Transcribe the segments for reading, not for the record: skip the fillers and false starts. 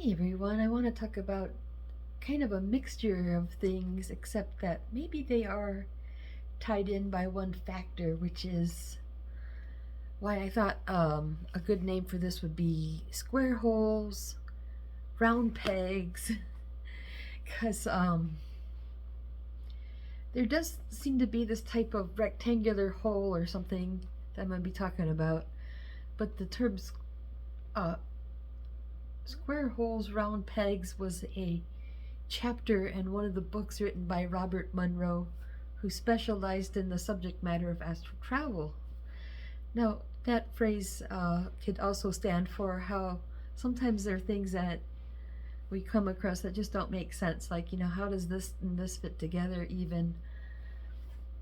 Hey everyone, I want to talk about kind of a mixture of things, except that maybe they are tied in by one factor, which is why I thought a good name for this would be square holes, round pegs, because there does seem to be this type of rectangular hole or something that I'm going to be talking about, but the terms uh, square holes, round pegs was a chapter in one of the books written by Robert Monroe, who specialized in the subject matter of astral travel. Now, that phrase could also stand for how sometimes there are things that we come across that just don't make sense. Like, how does this and this fit together even?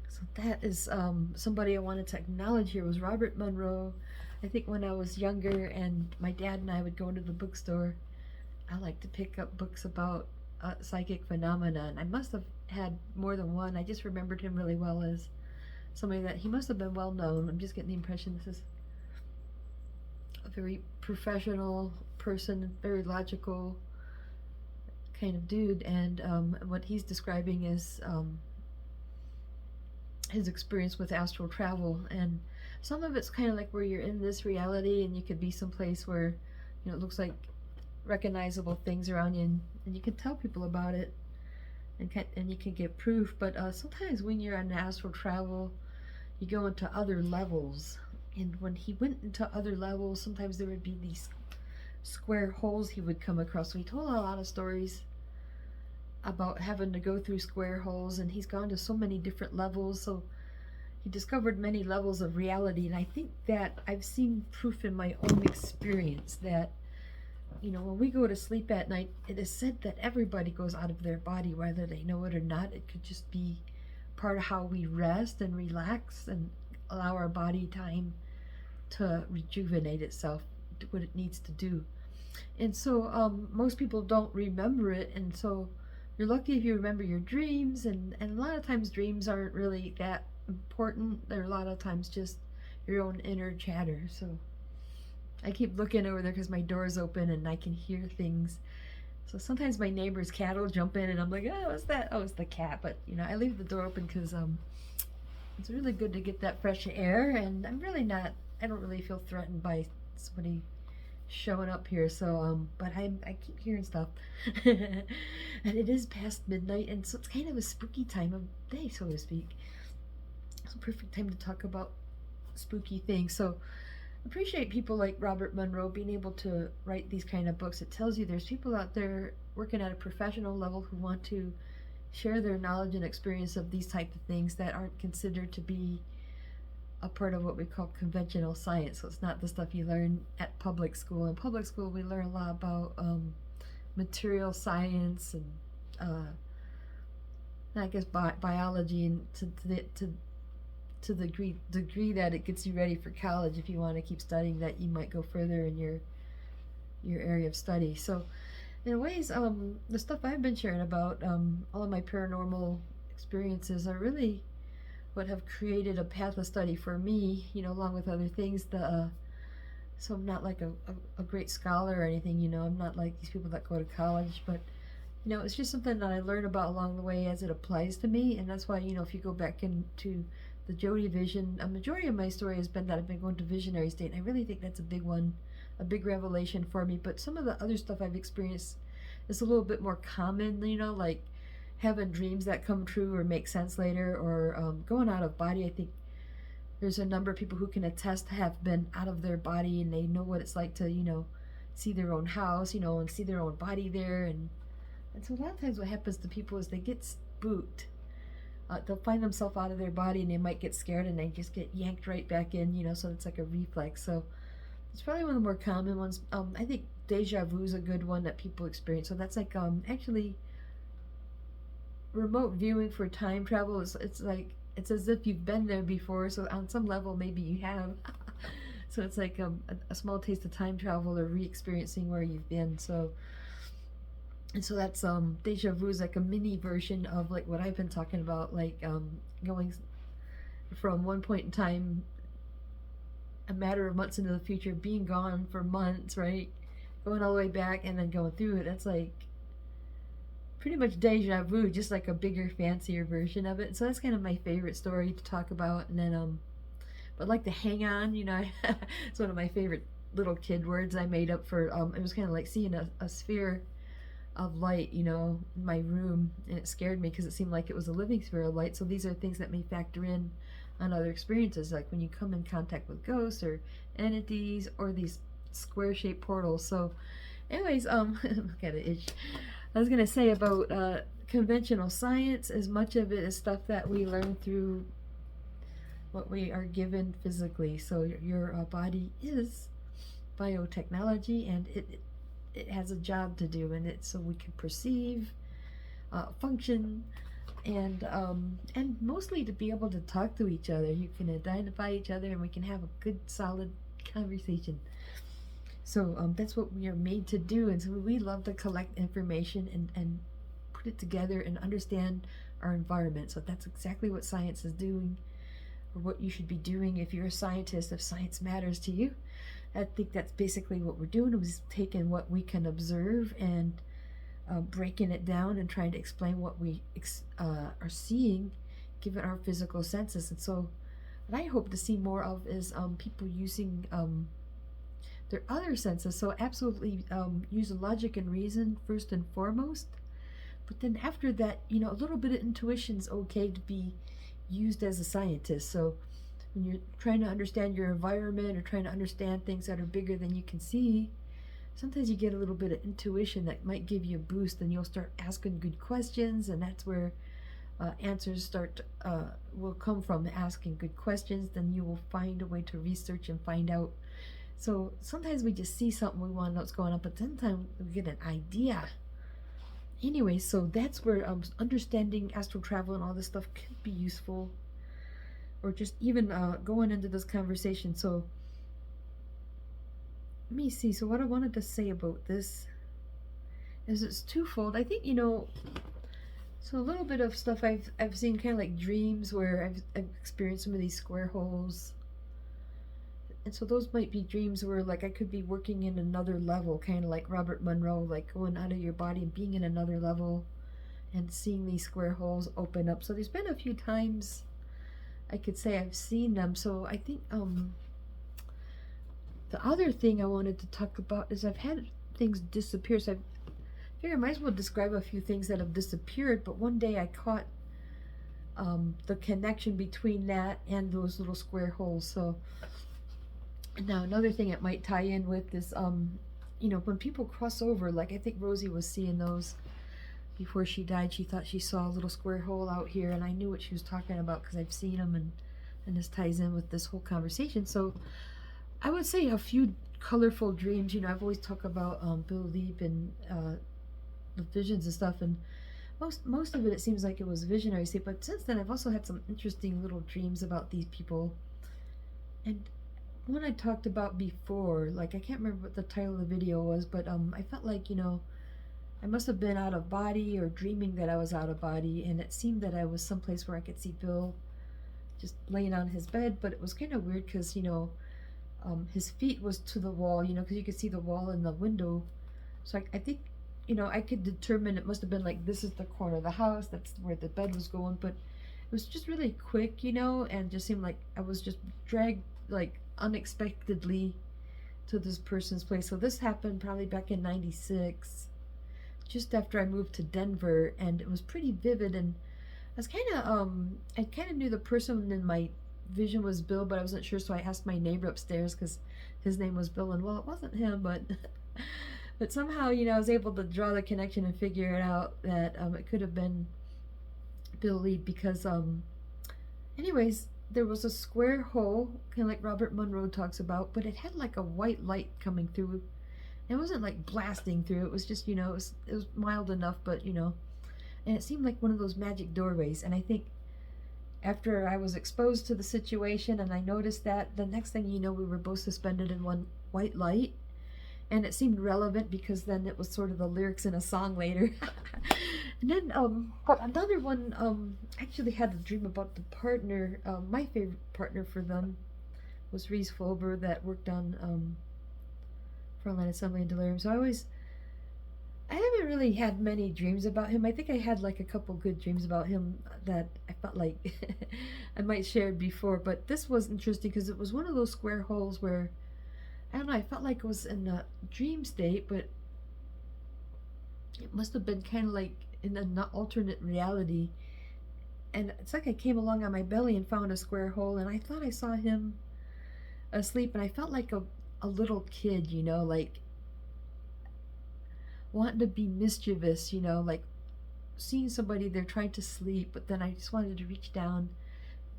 So that is somebody I wanted to acknowledge here was Robert Monroe. I think when I was younger and my dad and I would go into the bookstore, I like to pick up books about psychic phenomena, and I must have had more than one. I just remembered him really well as somebody that he must have been well known. I'm just getting the impression this is a very professional person, very logical kind of dude, and what he's describing is his experience with astral travel, and some of it's kind of like where you're in this reality and you could be someplace where it looks like recognizable things around you, and you can tell people about it, and you can get proof. But sometimes when you're on astral travel, you go into other levels, and when he went into other levels, sometimes there would be these square holes he would come across. So he told a lot of stories about having to go through square holes, and he's gone to so many different levels, so he discovered many levels of reality. And I think that I've seen proof in my own experience that when we go to sleep at night, it is said that everybody goes out of their body, whether they know it or not. It could just be part of how we rest and relax and allow our body time to rejuvenate itself, do what it needs to do. And so most people don't remember it, and so you're lucky if you remember your dreams, and a lot of times dreams aren't really that important. They're a lot of times just your own inner chatter. So I keep looking over there because my door's open and I can hear things. So sometimes my neighbor's cat will jump in and I'm like, oh, what's that? Oh, it's the cat. But I leave the door open because it's really good to get that fresh air, and I don't really feel threatened by somebody showing up here. So but I keep hearing stuff. And it is past midnight, and so it's kind of a spooky time of day, so to speak. It's a perfect time to talk about spooky things. So appreciate people like Robert Monroe being able to write these kind of books. It tells you there's people out there working at a professional level who want to share their knowledge and experience of these type of things that aren't considered to be a part of what we call conventional science. So it's not the stuff you learn at public school. In public school, we learn a lot about material science and I guess biology, and to the degree that it gets you ready for college. If you want to keep studying that, you might go further in your area of study. So in ways, the stuff I've been sharing about, all of my paranormal experiences are really what have created a path of study for me, along with other things. So I'm not like a great scholar or anything, I'm not like these people that go to college, but it's just something that I learn about along the way as it applies to me. And that's why, if you go back into the JodyVision, a majority of my story has been that I've been going to visionary state, and I really think that's a big one, a big revelation for me. But some of the other stuff I've experienced is a little bit more common, like having dreams that come true or make sense later, or going out of body. I think there's a number of people who can attest to have been out of their body, and they know what it's like to, see their own house, and see their own body there. And so a lot of times what happens to people is they get spooked. They'll find themselves out of their body, and they might get scared, and they just get yanked right back in, so it's like a reflex. So it's probably one of the more common ones. I think deja vu is a good one that people experience. So that's like actually remote viewing for time travel. It's like it's as if you've been there before. So on some level, maybe you have. So it's like a small taste of time travel or re-experiencing where you've been. So. And so that's deja vu is like a mini version of like what I've been talking about, like going from one point in time, a matter of months into the future, being gone for months, right? going all the way back and then going through it. That's like pretty much deja vu, just like a bigger, fancier version of it. So that's kind of my favorite story to talk about. And then, but like the hang on, you know, it's one of my favorite little kid words I made up for. It was kind of like seeing a sphere of light, you know, in my room, and it scared me because it seemed like it was a living sphere of light. So these are things that may factor in on other experiences, like when you come in contact with ghosts or entities or these square-shaped portals. So, anyways, got an itch. I was gonna say about conventional science. As much of it is stuff that we learn through what we are given physically. So your body is biotechnology, and it has a job to do in it, so we can perceive, function, and mostly to be able to talk to each other. You can identify each other, and we can have a good, solid conversation. So that's what we are made to do, and so we love to collect information and put it together and understand our environment. So that's exactly what science is doing, or what you should be doing if you're a scientist, if science matters to you. I think that's basically what we're doing, is taking what we can observe and breaking it down and trying to explain what we are seeing given our physical senses. And so what I hope to see more of is people using their other senses. So absolutely use logic and reason first and foremost, but then after that, you know, a little bit of intuition's okay to be used as a scientist. So when you're trying to understand your environment or trying to understand things that are bigger than you can see, sometimes you get a little bit of intuition that might give you a boost, and you'll start asking good questions, and that's where answers will come from, asking good questions. Then you will find a way to research and find out. So sometimes we just see something, we want to know what's going on, but sometimes we get an idea. Anyway, so that's where understanding astral travel and all this stuff can be useful, or just even going into this conversation. So let me see. So what I wanted to say about this is it's twofold. I think, you know, so a little bit of stuff I've seen, kind of like dreams where I've experienced some of these square holes. And so those might be dreams where, like, I could be working in another level, kind of like Robert Monroe, like going out of your body and being in another level and seeing these square holes open up. So there's been a few times I could say I've seen them. So I think the other thing I wanted to talk about is I've had things disappear. So I figure I might as well describe a few things that have disappeared. But one day I caught the connection between that and those little square holes. So now another thing it might tie in with is, you know, when people cross over, like I think Rosie was seeing those before she died. She thought she saw a little square hole out here, and I knew what she was talking about because I've seen them, and this ties in with this whole conversation. So I would say a few colorful dreams. You know, I've always talked about Bill Leap and the visions and stuff, and most of it seems like it was visionary. But since then, I've also had some interesting little dreams about these people. And one I talked about before, like I can't remember what the title of the video was, but I felt like, you know, I must have been out of body or dreaming that I was out of body, and it seemed that I was someplace where I could see Bill just laying on his bed. But it was kind of weird because, you know, his feet was to the wall, you know, because you could see the wall in the window. So I think, you know, I could determine it must have been like, this is the corner of the house, that's where the bed was going. But it was just really quick, you know, and just seemed like I was just dragged like unexpectedly to this person's place. So this happened probably back in '96, just after I moved to Denver, and it was pretty vivid. And I was I kind of knew the person in my vision was Bill, but I wasn't sure, so I asked my neighbor upstairs because his name was Bill, and well, it wasn't him, but but somehow, you know, I was able to draw the connection and figure it out that it could have been Bill Lee, because anyways, there was a square hole, kind of like Robert Monroe talks about, but it had like a white light coming through. It wasn't like blasting through, it was just, you know, it was mild enough, but, you know, and it seemed like one of those magic doorways. And I think after I was exposed to the situation and I noticed that, the next thing you know, we were both suspended in one white light. And it seemed relevant because then it was sort of the lyrics in a song later. And then, but another one, actually had a dream about the partner. My favorite partner for them was Reese Fulber, that worked on Frontline Assembly and Delirium. So I haven't really had many dreams about him. I think I had like a couple good dreams about him that I felt like I might share before, but this was interesting because it was one of those square holes where, I don't know, I felt like it was in a dream state, but it must have been kind of like in an alternate reality. And it's like I came along on my belly and found a square hole, and I thought I saw him asleep, and I felt like a little kid, you know, like wanting to be mischievous, you know, like seeing somebody there trying to sleep, but then I just wanted to reach down,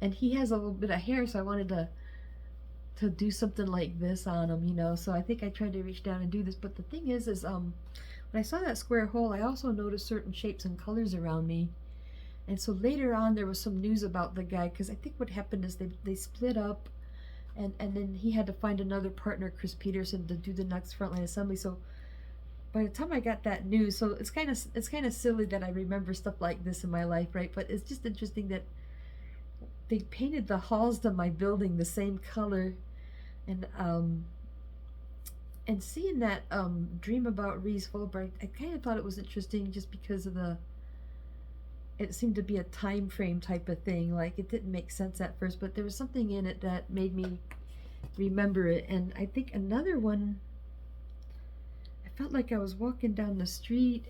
and he has a little bit of hair, so I wanted to do something like this on him, you know. So I think I tried to reach down and do this, but the thing is when I saw that square hole, I also noticed certain shapes and colors around me. And so later on there was some news about the guy, because I think what happened is they split up, and then he had to find another partner, Chris Peterson, to do the next Frontline Assembly. So by the time I got that news, so it's kind of silly that I remember stuff like this in my life, right? But it's just interesting that they painted the halls to my building the same color, and seeing that dream about Reese Fulbright, I kind of thought it was interesting just because of it seemed to be a time frame type of thing. Like, it didn't make sense at first, but there was something in it that made me remember it. And I think another one, I felt like I was walking down the street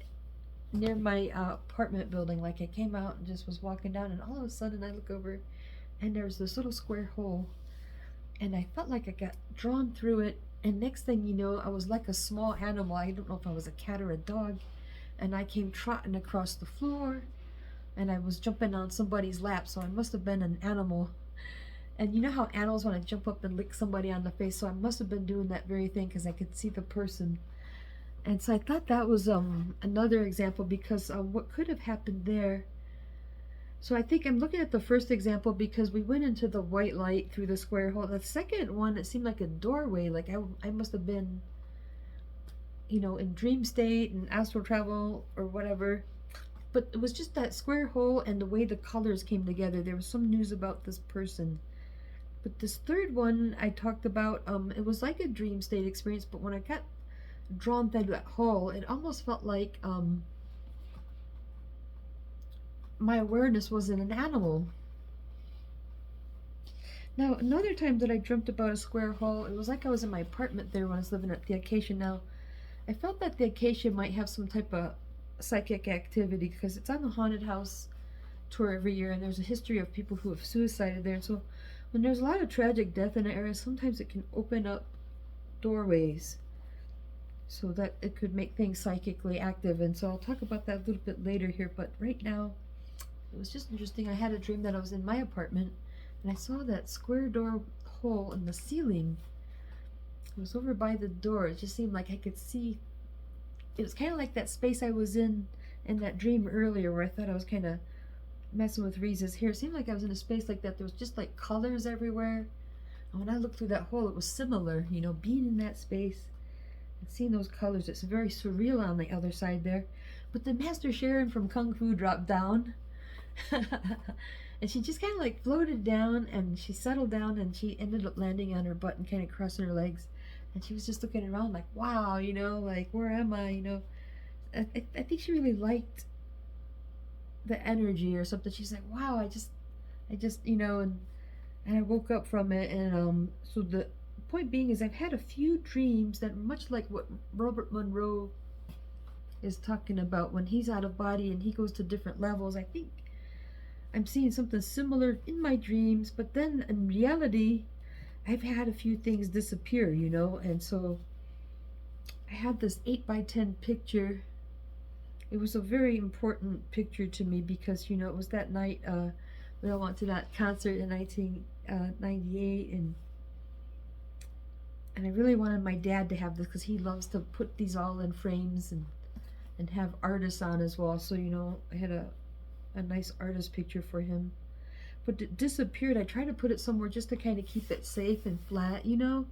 near my apartment building. Like, I came out and just was walking down, and all of a sudden I look over and there was this little square hole, and I felt like I got drawn through it, and next thing you know, I was like a small animal. I don't know if I was a cat or a dog, and I came trotting across the floor, and I was jumping on somebody's lap, so I must have been an animal. And you know how animals want to jump up and lick somebody on the face, so I must have been doing that very thing because I could see the person. And so I thought that was another example, because what could have happened there. So I think I'm looking at the first example because we went into the white light through the square hole. The second one, it seemed like a doorway, like I must have been, you know, in dream state and astral travel or whatever. But it was just that square hole and the way the colors came together. There was some news about this person. But this third one I talked about, it was like a dream state experience, but when I got drawn through that hole, it almost felt like my awareness was in an animal. Now, another time that I dreamt about a square hole, it was like I was in my apartment there when I was living at the Acacia. Now, I felt that the Acacia might have some type of psychic activity because it's on the haunted house tour every year, and there's a history of people who have suicided there. And so when there's a lot of tragic death in an area, sometimes it can open up doorways so that it could make things psychically active. And so I'll talk about that a little bit later here, but right now it was just interesting. I had a dream that I was in my apartment and I saw that square door hole in the ceiling. It was over by the door. It just seemed like I could see. It was kind of like that space I was in that dream earlier where I thought I was kind of messing with Reese's hair. It seemed like I was in a space like that. There was just like colors everywhere. And when I looked through that hole, it was similar, you know, being in that space and seeing those colors. It's very surreal on the other side there. But the Master Sharon from Kung Fu dropped down. And she just kind of like floated down, and she settled down, and she ended up landing on her butt and kind of crossing her legs. And she was just looking around like, wow, you know, like, where am I, you know? I think she really liked the energy or something. She's like, wow, I just, you know, and I woke up from it. And so the point being is I've had a few dreams that are much like what Robert Monroe is talking about when he's out of body and he goes to different levels. I think I'm seeing something similar in my dreams, but then in reality, I've had a few things disappear, you know. And so I had this 8x10 picture. It was a very important picture to me because, you know, it was that night we all went to that concert in 1998, and I really wanted my dad to have this because he loves to put these all in frames and have artists on as well. So, you know, I had a nice artist picture for him. But it disappeared. I tried to put it somewhere just to kind of keep it safe and flat, you know.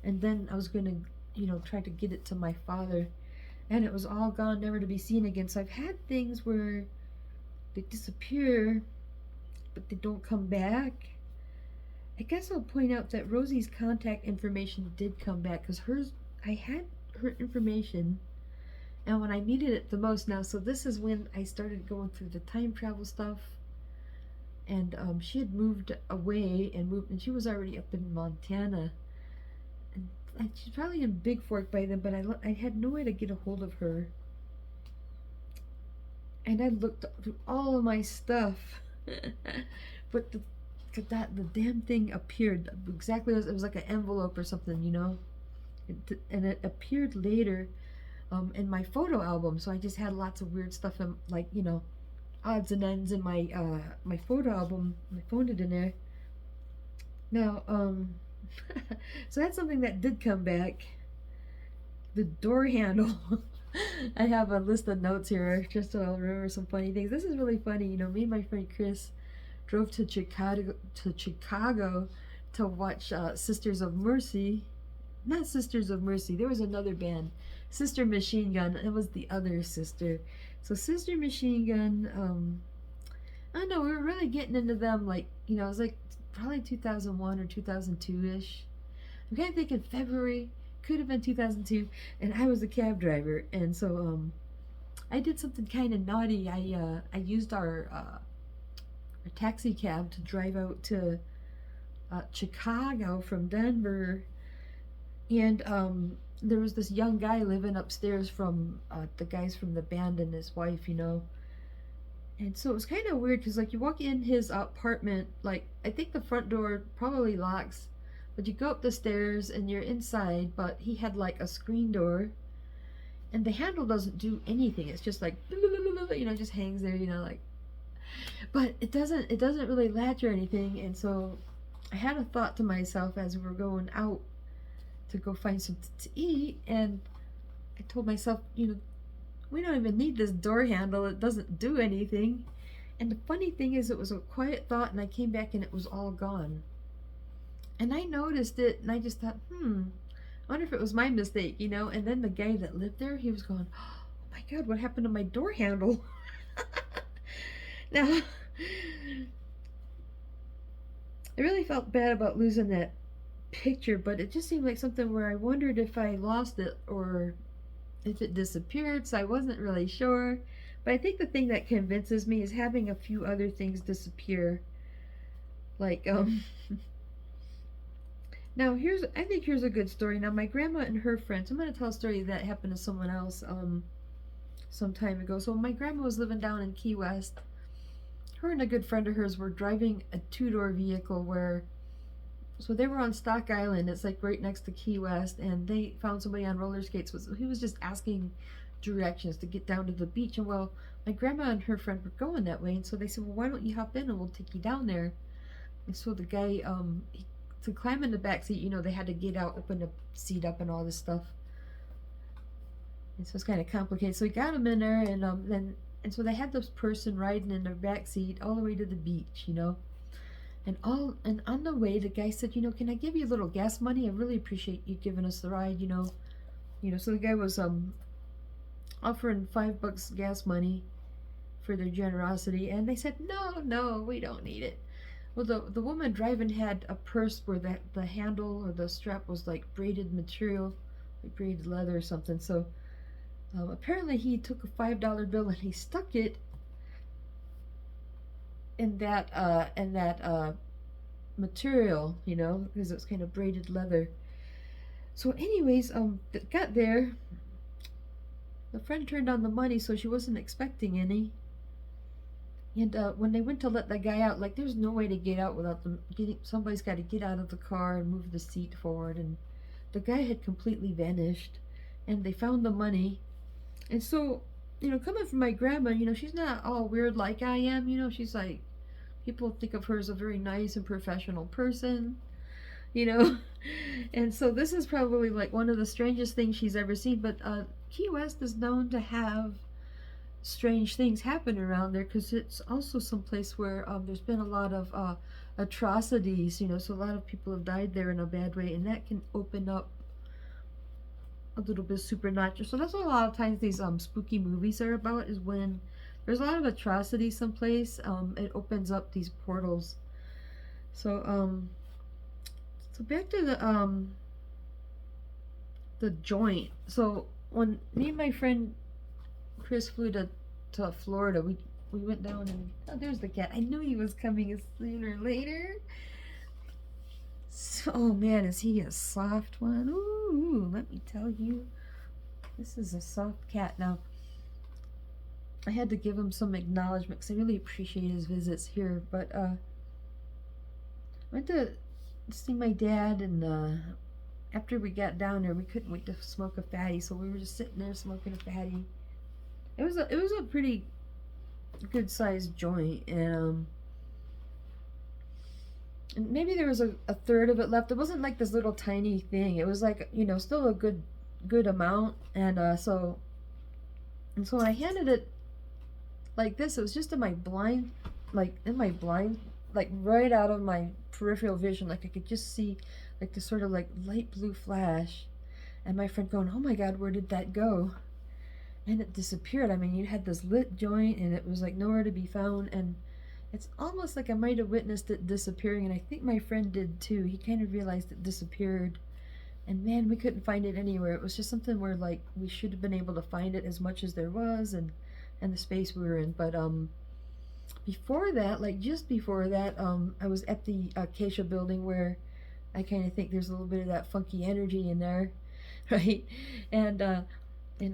And then I was going to, you know, try to get it to my father. And it was all gone, never to be seen again. So I've had things where they disappear, but they don't come back. I guess I'll point out that Rosie's contact information did come back, because hers, I had her information, and when I needed it the most now. So this is when I started going through the time travel stuff, and she had moved away and she was already up in Montana, and she's probably in Big Fork by then. But I had no way to get a hold of her, and I looked through all of my stuff, but the damn thing appeared exactly as it was like an envelope or something, you know. And it appeared later in my photo album. So I just had lots of weird stuff, in, like, you know, odds and ends in my my photo album. I found it in there. Now, so that's something that did come back. The door handle. I have a list of notes here just so I'll remember some funny things. This is really funny. You know, me and my friend Chris drove to Chicago to watch Sisters of Mercy. Not Sisters of Mercy. There was another band, Sister Machine Gun. It was the other sister. So Sister Machine Gun. I don't know. We were really getting into them. Like, you know, it was like probably 2001 or 2002-ish. I'm kind of thinking February. Could have been 2002. And I was a cab driver, and so I did something kind of naughty. I used our taxi cab to drive out to Chicago from Denver. And there was this young guy living upstairs from the guys from the band and his wife, you know. And so it was kind of weird because, like, you walk in his apartment, like, I think the front door probably locks, but you go up the stairs and you're inside, but he had, like, a screen door, and the handle doesn't do anything. It's just like, you know, just hangs there, you know, like. But it doesn't really latch or anything. And so I had a thought to myself as we were going out to go find something to eat, and I told myself, you know, we don't even need this door handle. It doesn't do anything. And the funny thing is, it was a quiet thought, and I came back and it was all gone. And I noticed it, and I just thought, I wonder if it was my mistake, you know. And then the guy that lived there, he was going, oh my God, what happened to my door handle? Now, I really felt bad about losing that picture, but it just seemed like something where I wondered if I lost it or if it disappeared, so I wasn't really sure. But I think the thing that convinces me is having a few other things disappear. Like, now I think here's a good story. Now, my grandma and her friends, I'm going to tell a story that happened to someone else some time ago. So my grandma was living down in Key West. Her and a good friend of hers were driving a two-door vehicle so they were on Stock Island. It's like right next to Key West, and they found somebody on roller skates. He was just asking directions to get down to the beach. And well, my grandma and her friend were going that way, and so they said, well, why don't you hop in and we'll take you down there. And so the guy, to climb in the back seat, you know, they had to get out, open the seat up and all this stuff. And so it's kind of complicated. So he got him in there, and so they had this person riding in their back seat all the way to the beach, you know. And on the way, the guy said, you know, can I give you a little gas money? I really appreciate you giving us the ride, you know. So the guy was offering $5 gas money for their generosity, and they said, no, we don't need it. Well, the woman driving had a purse where the handle or the strap was like braided material, like braided leather or something. So apparently he took a $5 bill and he stuck it in that material, you know, because it was kind of braided leather. So anyways, got there. The friend turned on the money, so she wasn't expecting any. And when they went to let the guy out, like, there's no way to get out without them somebody's got to get out of the car and move the seat forward. And the guy had completely vanished, and they found the money. And so, you know, coming from my grandma, you know, she's not all weird like I am, you know. She's like, people think of her as a very nice and professional person, you know. And so this is probably like one of the strangest things she's ever seen. But Key West is known to have strange things happen around there, because it's also some place where there's been a lot of atrocities, you know. So a lot of people have died there in a bad way, and that can open up a little bit supernatural. So that's what a lot of times these spooky movies are about, is when there's a lot of atrocity someplace, it opens up these portals. So so back to the joint. So when me and my friend Chris flew to Florida, we went down and oh, there's the cat. I knew he was coming sooner or later. So, oh man, is he a soft one? Ooh, let me tell you, this is a soft cat. Now, I had to give him some acknowledgement because I really appreciate his visits here. But I went to see my dad, and after we got down there, we couldn't wait to smoke a fatty, so we were just sitting there smoking a fatty. It was a pretty good sized joint, and maybe there was a third of it left. It wasn't like this little tiny thing. It was like, you know, still a good amount, and so when I handed it like this, it was just in my blind, like right out of my peripheral vision, like I could just see like this sort of like light blue flash, and my friend going, "Oh my God, where did that go?" And it disappeared. I mean, you had this lit joint, and it was like nowhere to be found, and it's almost like I might have witnessed it disappearing, and I think my friend did too. He kind of realized it disappeared, and man, we couldn't find it anywhere. It was just something where like we should have been able to find it as much as there was, and the space we were in. But before that, like just before that, I was at the Acacia building where I kind of think there's a little bit of that funky energy in there, right? And I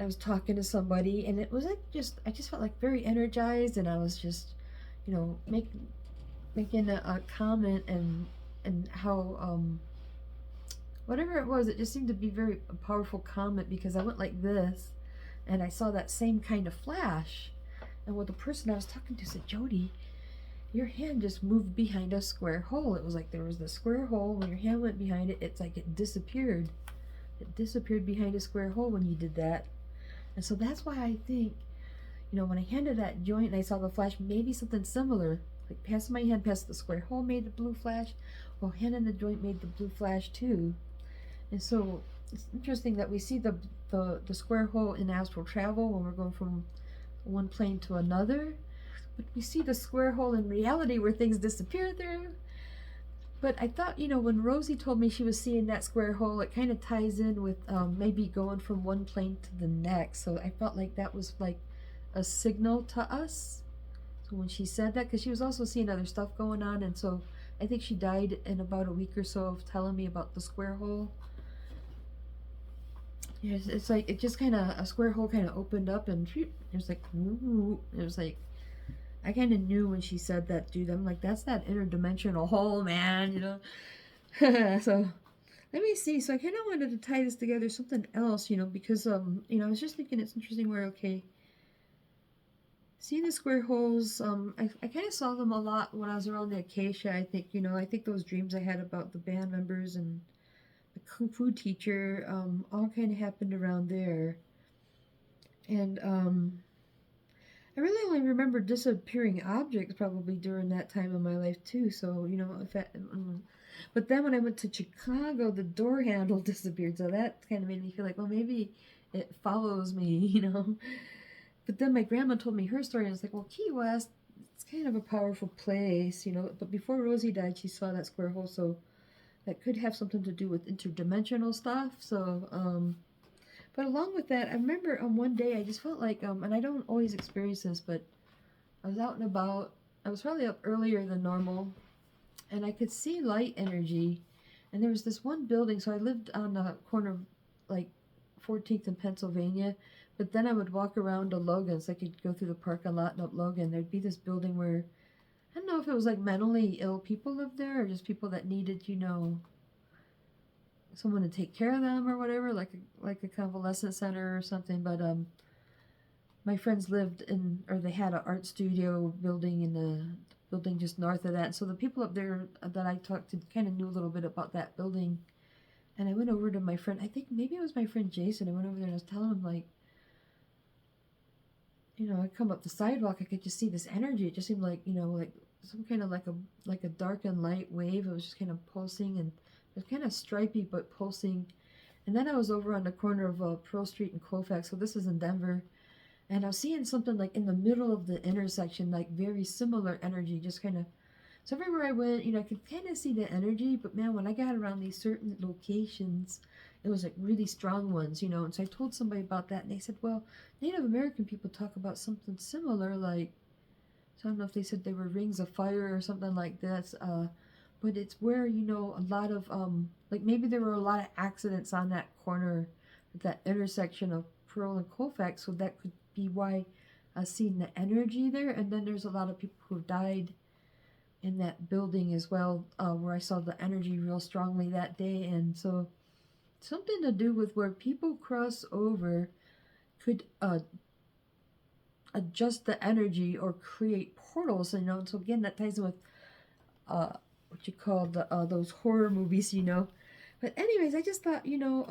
was talking to somebody, and it was like I just felt like very energized, and I was just, you know, making a comment, and how whatever it was, it just seemed to be very a powerful comment because I went like this, and I saw that same kind of flash, and what the person I was talking to said, "Jody, your hand just moved behind a square hole." It was like there was this square hole. When your hand went behind it, it's like it disappeared. It disappeared behind a square hole when you did that. And so that's why I think, you know, when I handed that joint and I saw the flash, maybe something similar. Like passing my hand past the square hole made the blue flash. Well, handing the joint made the blue flash too. And so it's interesting that we see the square hole in astral travel when we're going from one plane to another. But we see the square hole in reality where things disappear through. But I thought, you know, when Rosie told me she was seeing that square hole, it kind of ties in with maybe going from one plane to the next. So I felt like that was like a signal to us. So when she said that, because she was also seeing other stuff going on, and so I think she died in about a week or so of telling me about the square hole. Yeah, it's like it just kind of, a square hole kind of opened up, and it was like, ooh, it was like, I kind of knew when she said that, dude. I'm like, that's that interdimensional hole, man, you know. So let me see. So I kind of wanted to tie this together, something else, you know, because you know, I was just thinking it's interesting where, okay, seeing the square holes, I kind of saw them a lot when I was around the Acacia. I think, you know, I think those dreams I had about the band members and the kung fu teacher, all kind of happened around there, and I really only remember disappearing objects probably during that time of my life too. So, you know, but then when I went to Chicago, the door handle disappeared. So that kind of made me feel like, well, maybe it follows me, you know. But then my grandma told me her story, and I was like, well, Key West, it's kind of a powerful place, you know. But before Rosie died, she saw that square hole, so that could have something to do with interdimensional stuff. So, but along with that, I remember one day I just felt like, and I don't always experience this, but I was out and about. I was probably up earlier than normal, and I could see light energy. And there was this one building, so I lived on the corner of like 14th and Pennsylvania, but then I would walk around to Logan, so I could go through the parking lot and up Logan. There'd be this building where, I don't know if it was like mentally ill people lived there or just people that needed, you know, someone to take care of them or whatever, like a convalescent center or something. But my friends lived in, or they had an art studio building in the building just north of that. And so the people up there that I talked to kind of knew a little bit about that building. And I went over to my friend, I think maybe it was my friend Jason. I went over there and I was telling him, like, you know, I come up the sidewalk, I could just see this energy. It just seemed like, you know, like some kind of like a dark and light wave. It was just kind of pulsing, and it was kind of stripy but pulsing. And then I was over on the corner of Pearl Street and Colfax, so this is in Denver, and I was seeing something like in the middle of the intersection, like very similar energy, just kind of. So everywhere I went, you know, I could kind of see the energy, but man, when I got around these certain locations, it was like really strong ones, you know. And so I told somebody about that, and they said, well, Native American people talk about something similar, like, so I don't know if they said they were rings of fire or something like this, but it's where, you know, a lot of, like maybe there were a lot of accidents on that corner, that intersection of Pearl and Colfax, so that could be why I seen the energy there. And then there's a lot of people who died in that building as well, where I saw the energy real strongly that day. And so something to do with where people cross over could adjust the energy or create portals, you know. And so again, that ties in with what you call the those horror movies, you know. But anyways, I just thought, you know,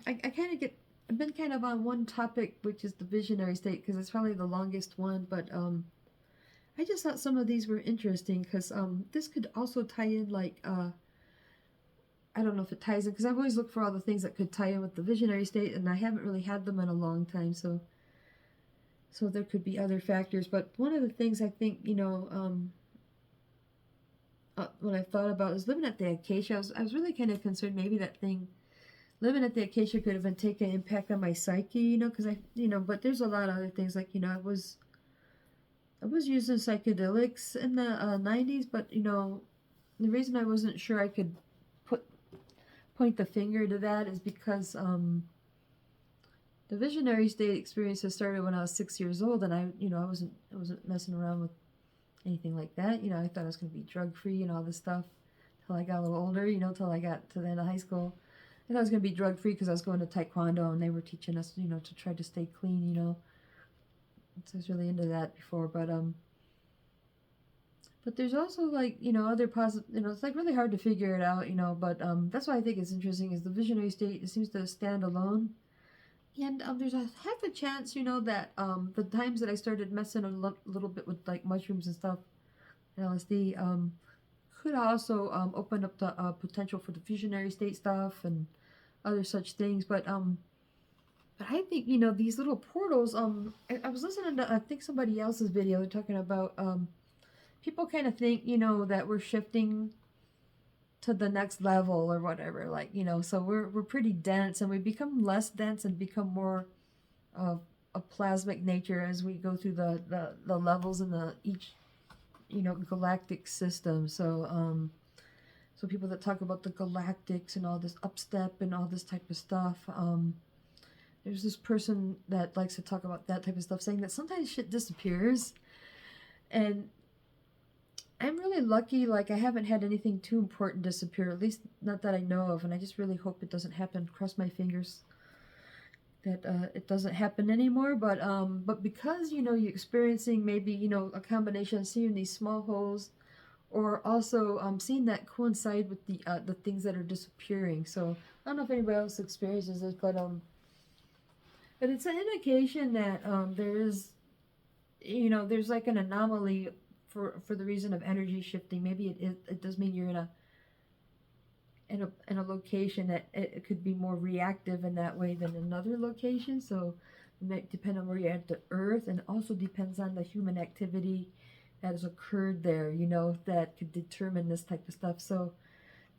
I kind of I've been kind of on one topic, which is the visionary state, because it's probably the longest one. But I just thought some of these were interesting, because this could also tie in, like, I don't know if it ties in, because I've always looked for all the things that could tie in with the visionary state, and I haven't really had them in a long time, so there could be other factors. But one of the things I think, you know, when I thought about is living at the Acacia, I was really kind of concerned maybe that thing, living at the Acacia, could have been taking an impact on my psyche, you know, because but there's a lot of other things, like, you know, I was using psychedelics in the 90s, but, you know, the reason I wasn't sure I could point the finger to that is because the visionary state experiences started when I was 6 years old, and I wasn't messing around with anything like that. You know, I thought I was going to be drug free and all this stuff till I got a little older, you know, till I got to the end of high school. I thought I was going to be drug free because I was going to Taekwondo, and they were teaching us, you know, to try to stay clean, you know. So I was really into that before, but there's also, like, you know, other positive, you know, it's like really hard to figure it out, you know, but that's why I think it's interesting is the visionary state, it seems to stand alone. And there's a half a chance, you know, that the times that I started messing a little bit with, like, mushrooms and stuff, LSD, could also open up the potential for the visionary state stuff and other such things. But I think, you know, these little portals, I was listening to, I think, somebody else's video talking about people kind of think, you know, that we're shifting to the next level or whatever, like, you know, so we're pretty dense, and we become less dense and become more of a plasmic nature as we go through the levels in the each, you know, galactic system. So so people that talk about the galactics and all this upstep and all this type of stuff, there's this person that likes to talk about that type of stuff, saying that sometimes shit disappears. And I'm really lucky, like, I haven't had anything too important disappear, at least not that I know of, and I just really hope it doesn't happen. Cross my fingers that it doesn't happen anymore. But because, you know, you're experiencing maybe, you know, a combination of seeing these small holes, or also seeing that coincide with the things that are disappearing. So I don't know if anybody else experiences this, but it's an indication that there is, you know, there's like an anomaly for the reason of energy shifting. Maybe it does mean you're in a location that it could be more reactive in that way than another location. So it might depend on where you're at the Earth, and also depends on the human activity that has occurred there, you know, that could determine this type of stuff. So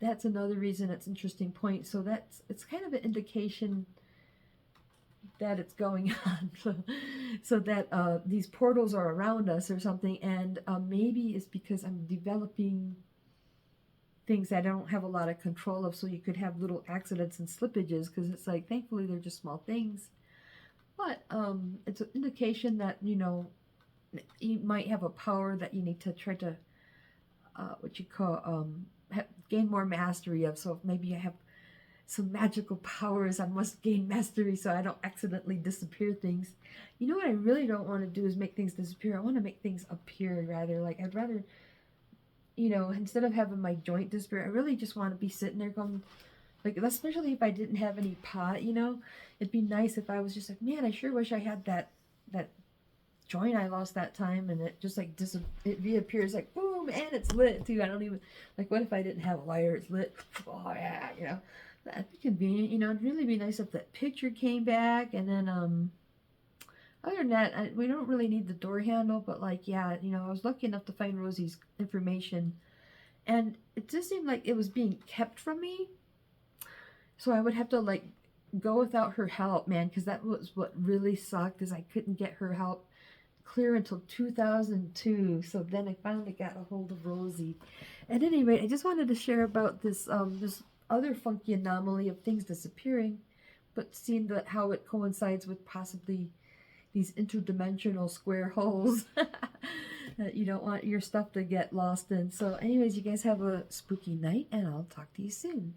that's another reason it's an interesting point. So it's kind of an indication that it's going on, so that these portals are around us or something. And maybe it's because I'm developing things that I don't have a lot of control of, so you could have little accidents and slippages, because it's like, thankfully they're just small things, but it's an indication that, you know, you might have a power that you need to try to what you call gain more mastery of. So maybe I have some magical powers, I must gain mastery so I don't accidentally disappear things. You know what I really don't want to do is make things disappear. I want to make things appear, rather. Like, I'd rather, you know, instead of having my joint disappear, I really just want to be sitting there going, like, especially if I didn't have any pot, you know, it'd be nice if I was just like, man, I sure wish I had that joint I lost that time, and it just like it reappears, like, boom, and it's lit too. I don't even, like, what if I didn't have a lighter, it's lit, oh yeah, you know. That'd be convenient, you know. It'd really be nice if that picture came back. And then other than that, we don't really need the door handle, but, like, yeah, you know, I was lucky enough to find Rosie's information And it just seemed like it was being kept from me. So I would have to like go without her help, man, because that was what really sucked, is I couldn't get her help clear until 2002. So then I finally got a hold of Rosie. At any rate, I just wanted to share about this other funky anomaly of things disappearing, but seeing that how it coincides with possibly these interdimensional square holes that you don't want your stuff to get lost in. So anyways, you guys have a spooky night, and I'll talk to you soon.